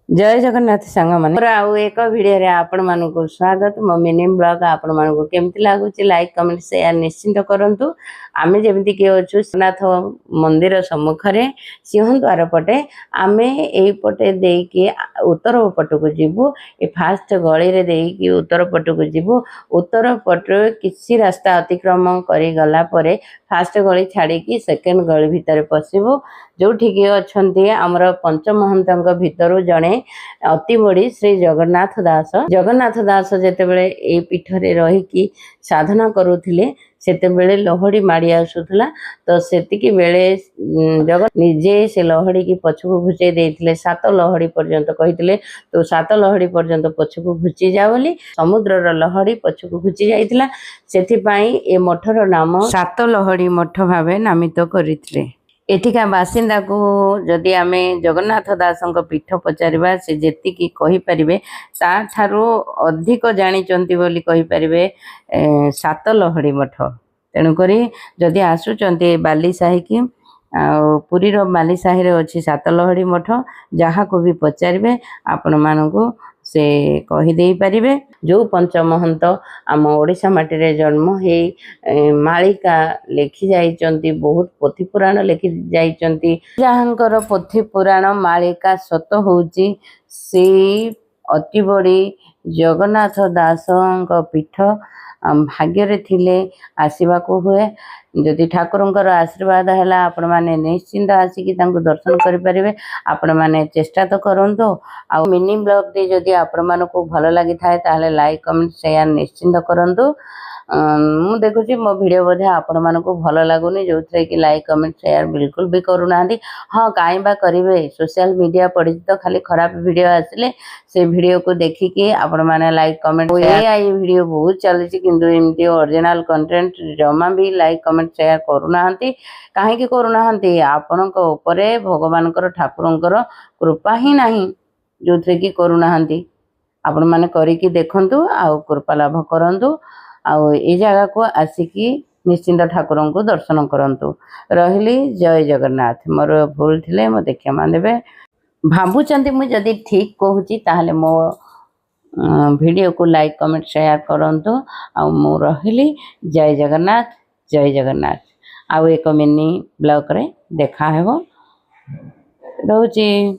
जय जगन्नाथ सांग मैंने आउ एक भिडियो रे आपण मानकु स्वागत। मो मिनी ब्लॉग आपण मानकु केमति लागुची लाइक कमेंट शेयर निश्चिंत करंतु। आमे जेमति के अछु नाथ मंदिर सम्मुख रे सिंहद्वार पटे आमे एई पटे देई के उत्तर पटकु जीवु। ए फास्ट गली रे देई के उत्तर पटकु जीवु। उत्तर पट किसी रास्ता अतिक्रमण करी गला परे फास्ट गली छाड़ी की सेकंड गली भीतर पसिबु। जो ठीक अच्छे आमर पंचमहंत भितर जड़े अति बड़ी श्री जगन्नाथ दास जेते बेले ए पीठ रे रही की साधना करुथिले सेते बेले लहड़ी माड़ी आसुथला। तो सेतिकी बेले जगन निजे से लहड़ी की पछकु घुचे देथिले। 7 लहड़ी पर्यंत कहिथिले तो 7 लहड़ी पर्यंत पछकु घुची जा बोली समुद्र रो लहड़ी पछकु घुची जाइथिला। सेथि पई ए मठर नाम 7 लहड़ी मठ भाबे नामित करिथिले। एठिका बासिंदा को जदि आमे जगन्नाथ दासंक पीठ पचारिबा से जेतिकी कहि परिबे ता थारो अधिक जानिचंती बोली कहि परिबे 7 लहड़ी मठ। तेणु करी जदि आसुचंती बाली साही की पुरी रो बाली साही रे अछि 7 लहड़ी मठ। जहा को भी पचारिबे आपण मानकु से कहि देई परिबे। जो पंचमहंत आम ओडिशा माटी रे जन्म हे मालिका लेखि जाइचंती। बहुत पोथी पुराण लेखि जाइचंती। जहांकर पोथी पुराण मालिका सत होउची से अति बड़ी जगन्नाथ दासंक पीठ भाग्य रे थिले आसीबा को हुए। जदि ठाकुरंकर आशीर्वाद है आपण माने निश्चिंत आसिकी तांको दर्शन करि परिबे। आपण माने चेष्टा तो करंतो। आ मिनी ब्लॉग दे जदि आपण मानको भलो लागि थाए ताले लाइक कमेंट शेयर निश्चिंत करंतो। मु देखुची मो वीडियो बोधे आपण मानको भलो लागुनी जोथरे कि लाइक कमेंट शेयर बिल्कुल भी करू नांदी। हां काई बा करिवे सोशल मीडिया पड़ी तो खाली खराब वीडियो आसले से वीडियो को देखि के आपण माने like comment share I video बहुत चलछि किंतु एमती ओरिजिनल कंटेंट जमा भी लाइक कमेंट शेयर करू नांती। काहे कि करू नांती आपनक ऊपरे भगवानकर ठाकुरंकर कृपा ही नाही जोथरे कि करू नांती। आपण माने करी कि देखंतु आ कृपा लाभ करंतु। आउ ए जगह को आसिकी निश्चिंत ठाकुर को दर्शन करंतु। रहिली जय जगन्नाथ। मोर भूल थिले मते क्षमा देबे। भाबुचंती मु जदि ठीक कहूची ताहले मो वीडियो को लाइक कमेंट शेयर करंतु। आउ मु रहिली जय जगन्नाथ जय जगन्नाथ। आउ एक मिनी ब्लॉग रे देखा हेबो। रहूची।